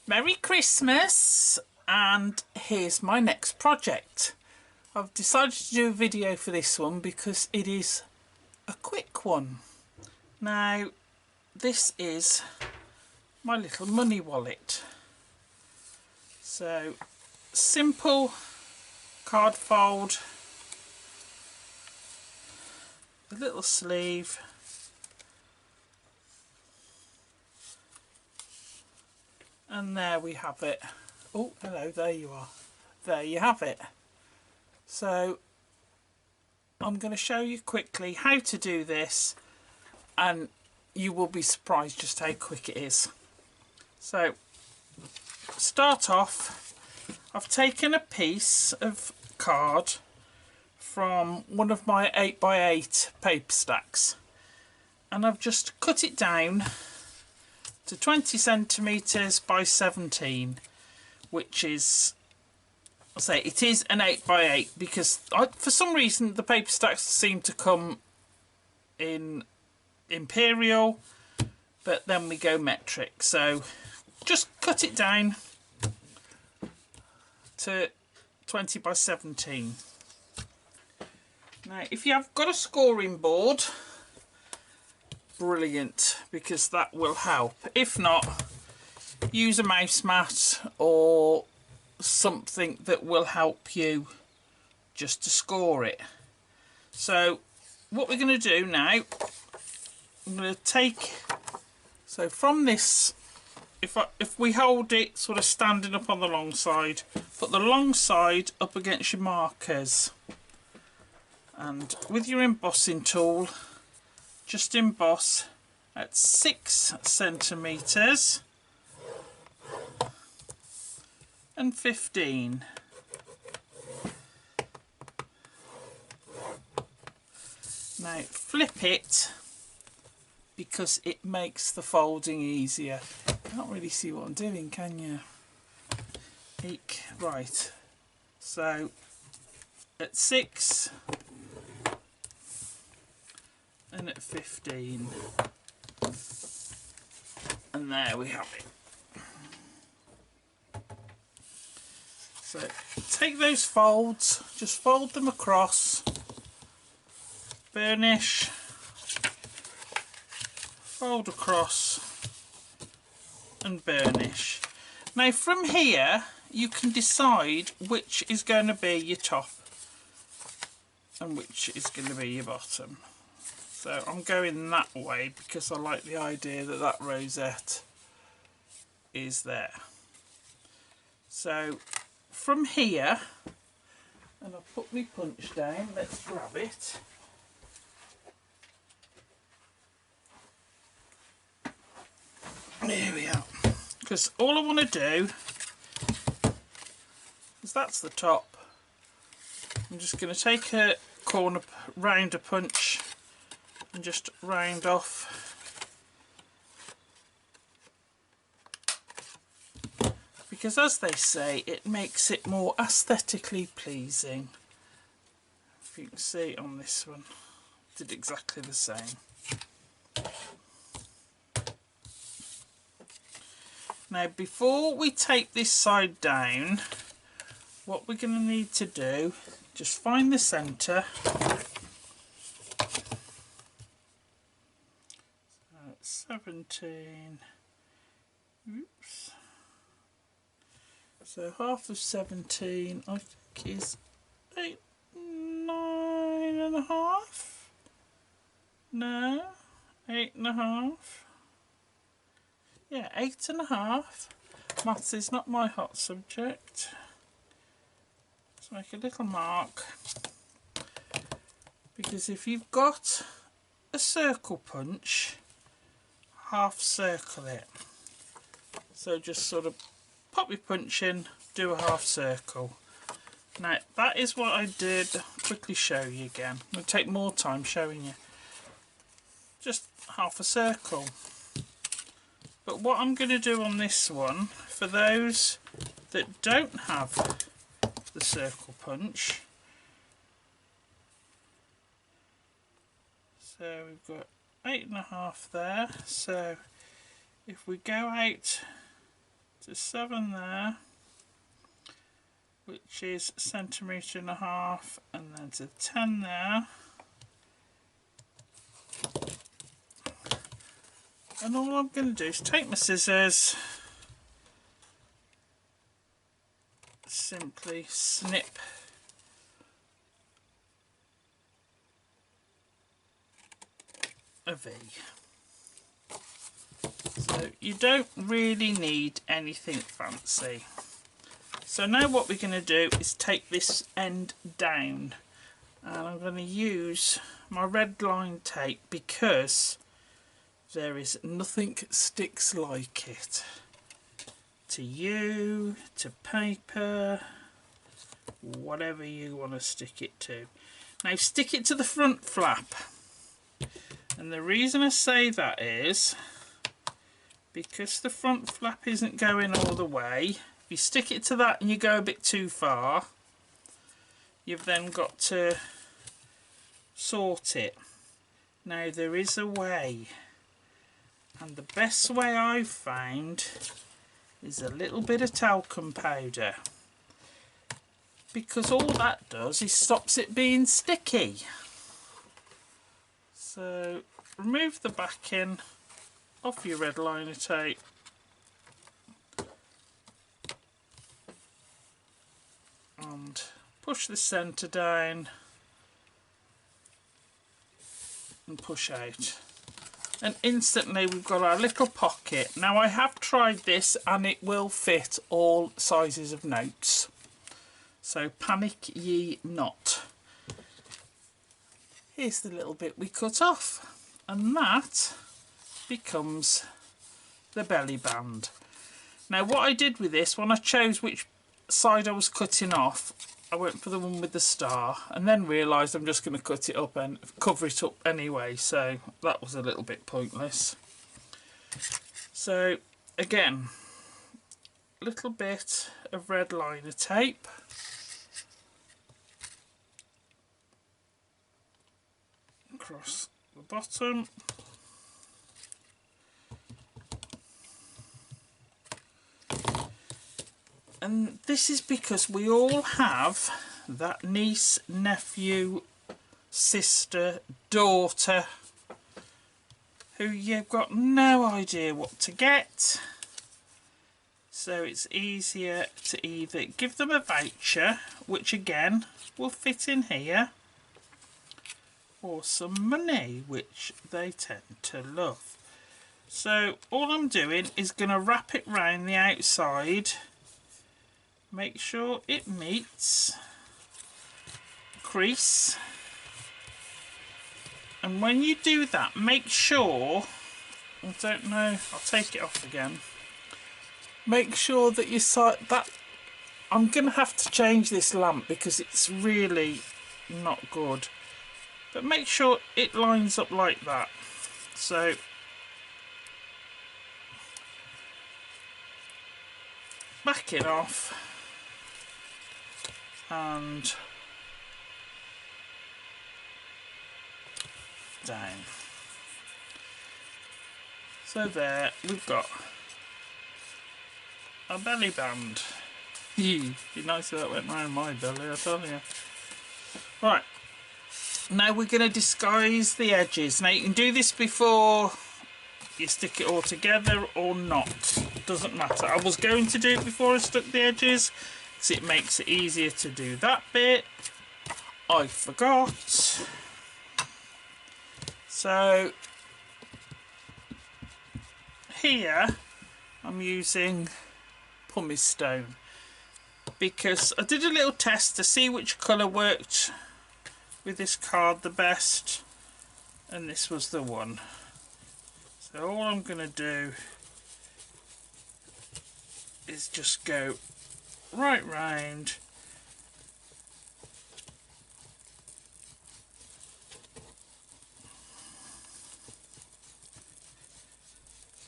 Merry Christmas, and here's my next project. I've decided to do a video for this one because it is a quick one. Now this is my little money wallet. So simple card fold, a little sleeve, and there we have it. Oh, hello, there you are. There you have it. So I'm going to show you quickly how to do this, and you will be surprised just how quick it is. So start off, I've taken a piece of card from one of my 8x8 paper stacks, and I've just cut it down to 20 centimeters by 17, which is, I'll say it is an 8x8 because for some reason the paper stacks seem to come in imperial, but then we go metric. So just cut it down to 20 by 17. Now if you have got a scoring board, brilliant, because that will help. If not, use a mouse mat or something that will help you just to score it. So what we're going to do now, I'm going to take, so from this, if we hold it sort of standing up on the long side, put the long side up against your markers, and with your embossing tool just emboss at 6 centimeters and 15. Now flip it because it makes the folding easier. Can't really see what I'm doing, can you? Eek. Right, so at 6 and at 15, and there we have it. So take those folds, just fold them across, burnish, fold across and burnish. Now from here you can decide which is going to be your top and which is going to be your bottom. So I'm going that way because I like the idea that that rosette is there. So from here, and I'll put my punch down, let's grab it. Here we are. Because all I want to do is, that's the top. I'm just going to take a corner rounder punch and just round off. Because as they say, it makes it more aesthetically pleasing. If you can see on this one, did exactly the same. Now before we tape this side down, what we're going to need to do, just find the centre. So 17, oops. So half of 17, I think, is 8, 9.5. No, 8.5. Yeah, 8.5. Maths is not my hot subject. Let's make a little mark, because if you've got a circle punch, half circle it. So just sort of pop your punch in, do a half circle. Now that is what I did. Quickly show you again. It'll take more time showing you. Just half a circle. But what I'm going to do on this one, for those that don't have the circle punch, so we've got 8.5 there. So if we go out to 7 there, which is 1.5 centimetre, and then to 10 there. And all I'm going to do is take my scissors, simply snip a V. So you don't really need anything fancy. So now what we're going to do is take this end down, and I'm going to use my red line tape because there is nothing sticks like it. To you, to paper, whatever you want to stick it to. Now stick it to the front flap, and the reason I say that is because the front flap isn't going all the way. If you stick it to that and you go a bit too far, you've then got to sort it. Now there is a way, and the best way I've found is a little bit of talcum powder, because all that does is stops it being sticky. So remove the backing off your red liner tape, and push the centre down and push out, and instantly we've got our little pocket. Now I have tried this and it will fit all sizes of notes, so panic ye not. Here's the little bit we cut off, and that becomes the belly band. Now what I did with this, when I chose which side I was cutting off, I went for the one with the star, and then realised I'm just going to cut it up and cover it up anyway, so that was a little bit pointless. So again, a little bit of red liner tape, across the bottom, and this is because we all have that niece, nephew, sister, daughter who you've got no idea what to get. So it's easier to either give them a voucher, which again will fit in here, or some money, which they tend to love. So all I'm doing is going to wrap it round the outside, make sure it meets the crease, and when you do that, make sure, I don't know, I'll take it off again, make sure that you sight that. I'm going to have to change this lamp because it's really not good, but make sure it lines up like that. So back it off and down. So there we've got a belly band. Be nice if that went round my belly, I tell you. Right, now we're going to disguise the edges. Now you can do this before you stick it all together or not, doesn't matter. I was going to do it before I stuck the edges because it makes it easier to do that bit. I forgot. So here I'm using pumice stone because I did a little test to see which colour worked with this card the best, and this was the one. So all I'm going to do is just go right round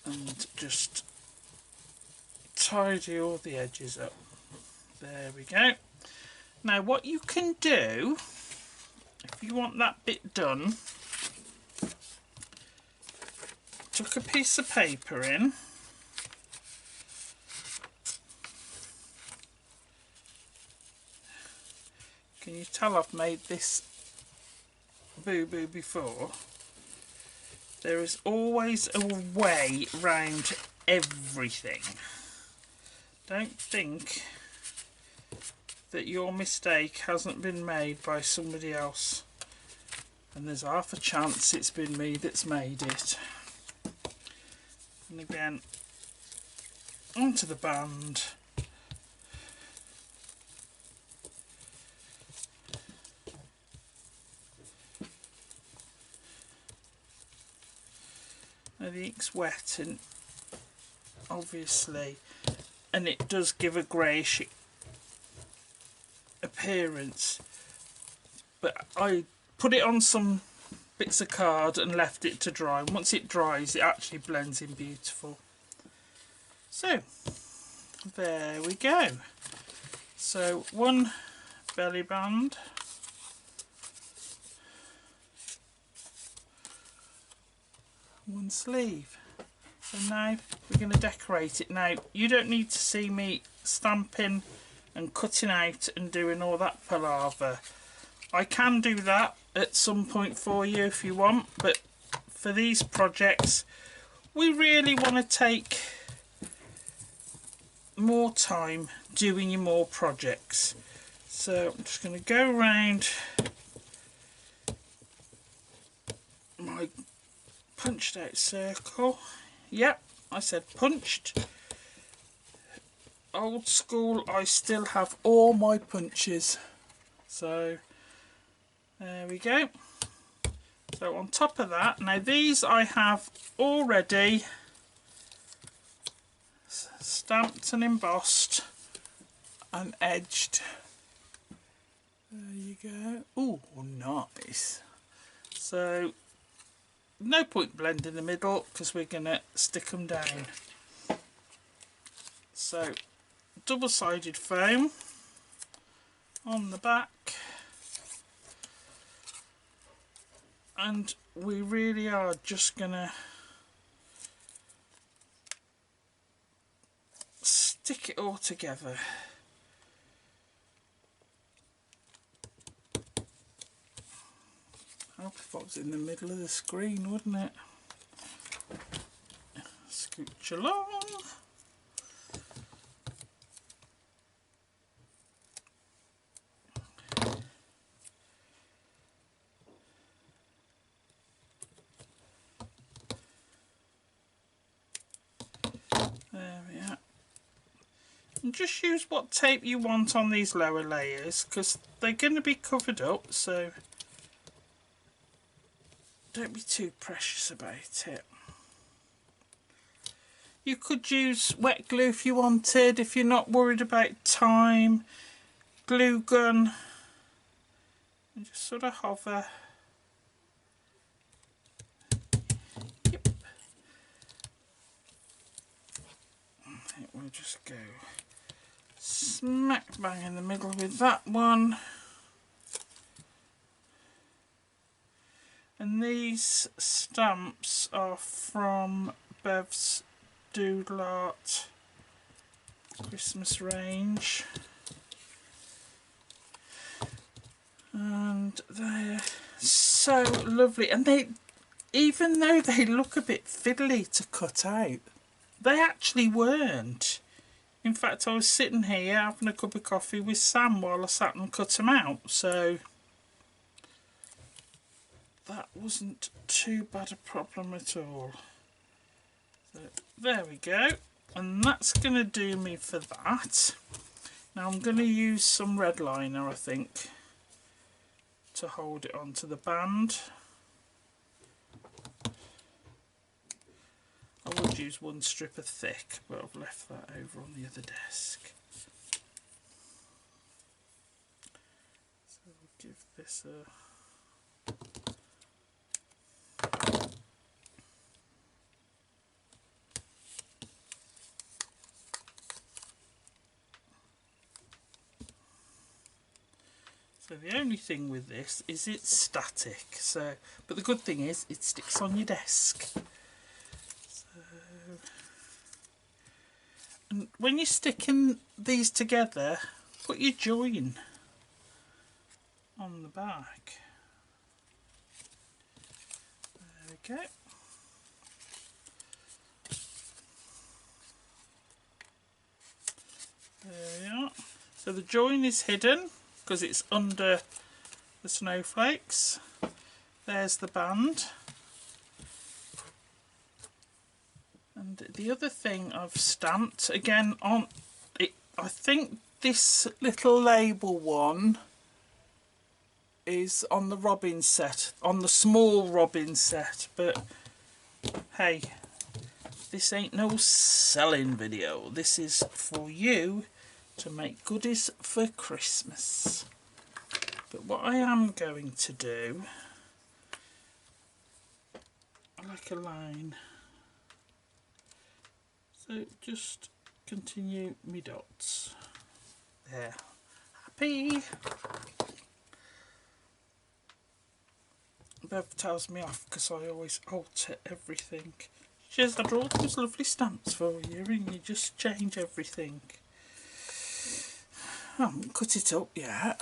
and just tidy all the edges up. There we go. Now what you can do, if you want that bit done, tuck a piece of paper in, you tell I've made this boo-boo before, there is always a way round everything. Don't think that your mistake hasn't been made by somebody else, and there's half a chance it's been me that's made it. And again, onto the band. Now the ink's wet, and obviously, and it does give a greyish appearance, but I put it on some bits of card and left it to dry. Once it dries, it actually blends in beautiful. So there we go. So one belly band, one sleeve. So now we're going to decorate it. Now you don't need to see me stamping and cutting out and doing all that palaver. I can do that at some point for you if you want, but for these projects we really want to take more time doing your more projects. So I'm just going to go around my punched out circle. Yep, I said punched. Old school, I still have all my punches. So there we go. So on top of that, now these I have already stamped and embossed and edged. There you go. Oh, nice. So no point blending the middle because we're going to stick them down. So double-sided foam on the back, and we really are just going to stick it all together. Help if I was in the middle of the screen, wouldn't it? Scooch along. There we are. And just use what tape you want on these lower layers because they're going to be covered up, so don't be too precious about it. You could use wet glue if you wanted, if you're not worried about time. Glue gun, and just sort of hover. Yep. I think we'll just go smack bang in the middle with that one. And these stamps are from Bev's Doodle Art Christmas range, and they're so lovely, and they, even though they look a bit fiddly to cut out, they actually weren't. In fact, I was sitting here having a cup of coffee with Sam while I sat and cut them out, so that wasn't too bad a problem at all. So there we go, and that's going to do me for that. Now I'm going to use some red liner, I think, to hold it onto the band. I would use one strip of thick, but I've left that over on the other desk. So we'll give this a... So the only thing with this is it's static, so, but the good thing is it sticks on your desk. So, and when you're sticking these together, put your join on the back. There we go. There we are. So the join is hidden because it's under the snowflakes. There's the band. And the other thing I've stamped again on it, I think this little label one is on the robin set, on the small robin set, but hey, this ain't no selling video. This is for you to make goodies for Christmas. But what I am going to do, I like a line. So just continue me dots. There. Happy. Bev tells me off because I always alter everything. She says, I draw those lovely stamps for you and you just change everything. I haven't cut it up yet.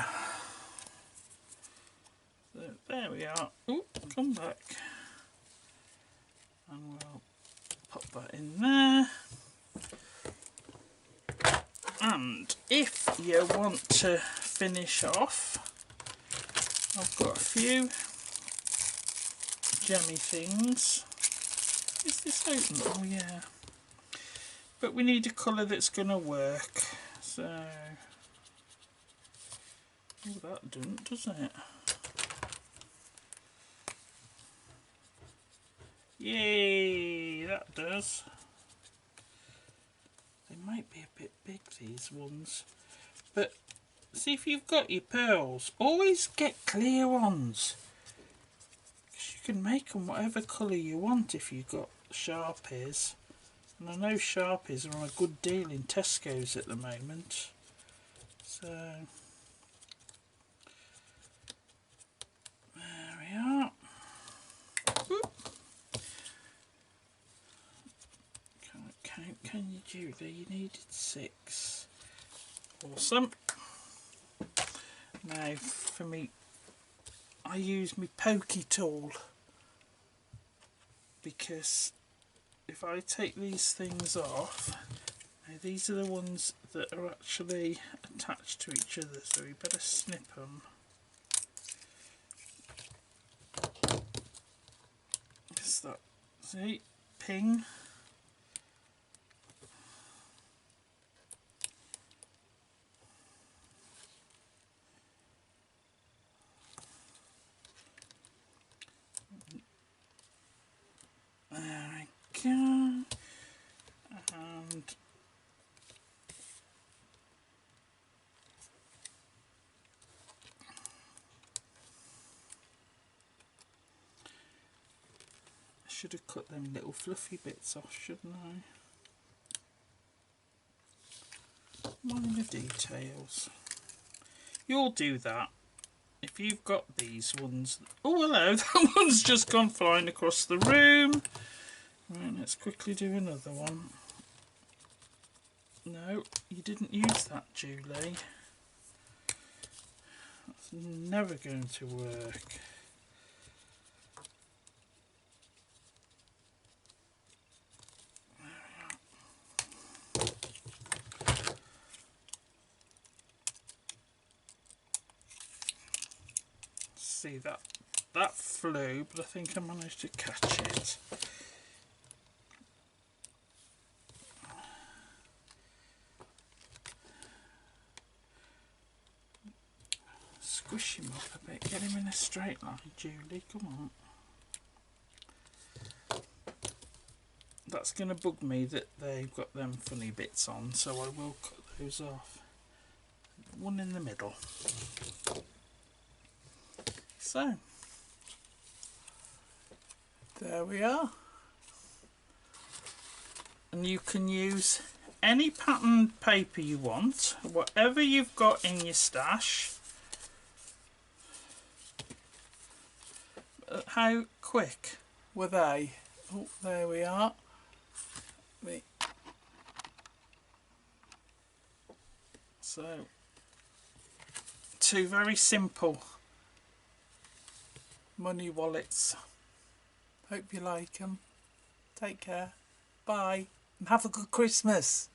So there we are. Ooh, come back. And we'll pop that in there. And if you want to finish off, I've got a few gemmy things. Is this open? Oh yeah. But we need a colour that's going to work. So, oh, that doesn't, does it? Yay, that does. They might be a bit big, these ones, but see, if you've got your pearls, always get clear ones, because you can make them whatever colour you want if you've got Sharpies, and I know Sharpies are on a good deal in Tesco's at the moment. So there we are. Oop. Can you do that? You needed 6. Awesome. Now for me, I use my pokey tool, because if I take these things off, now these are the ones that are actually attached to each other, so we better snip them. Is that, see, ping. There we go. And I should have cut them little fluffy bits off, shouldn't I? Minor details. You'll do that if you've got these ones. Oh hello, that one's just gone flying across the room. Right, let's quickly do another one. No, you didn't use that, Julie. That's never going to work. See, that flew, but I think I managed to catch it. Squish him up a bit, get him in a straight line, Julie, come on. That's going to bug me that they've got them funny bits on, so I will cut those off. One in the middle. So, there we are. And you can use any patterned paper you want, whatever you've got in your stash. How quick were they? Oh, there we are. So, 2 very simple money wallets. Hope you like them. Take care. Bye. And have a good Christmas.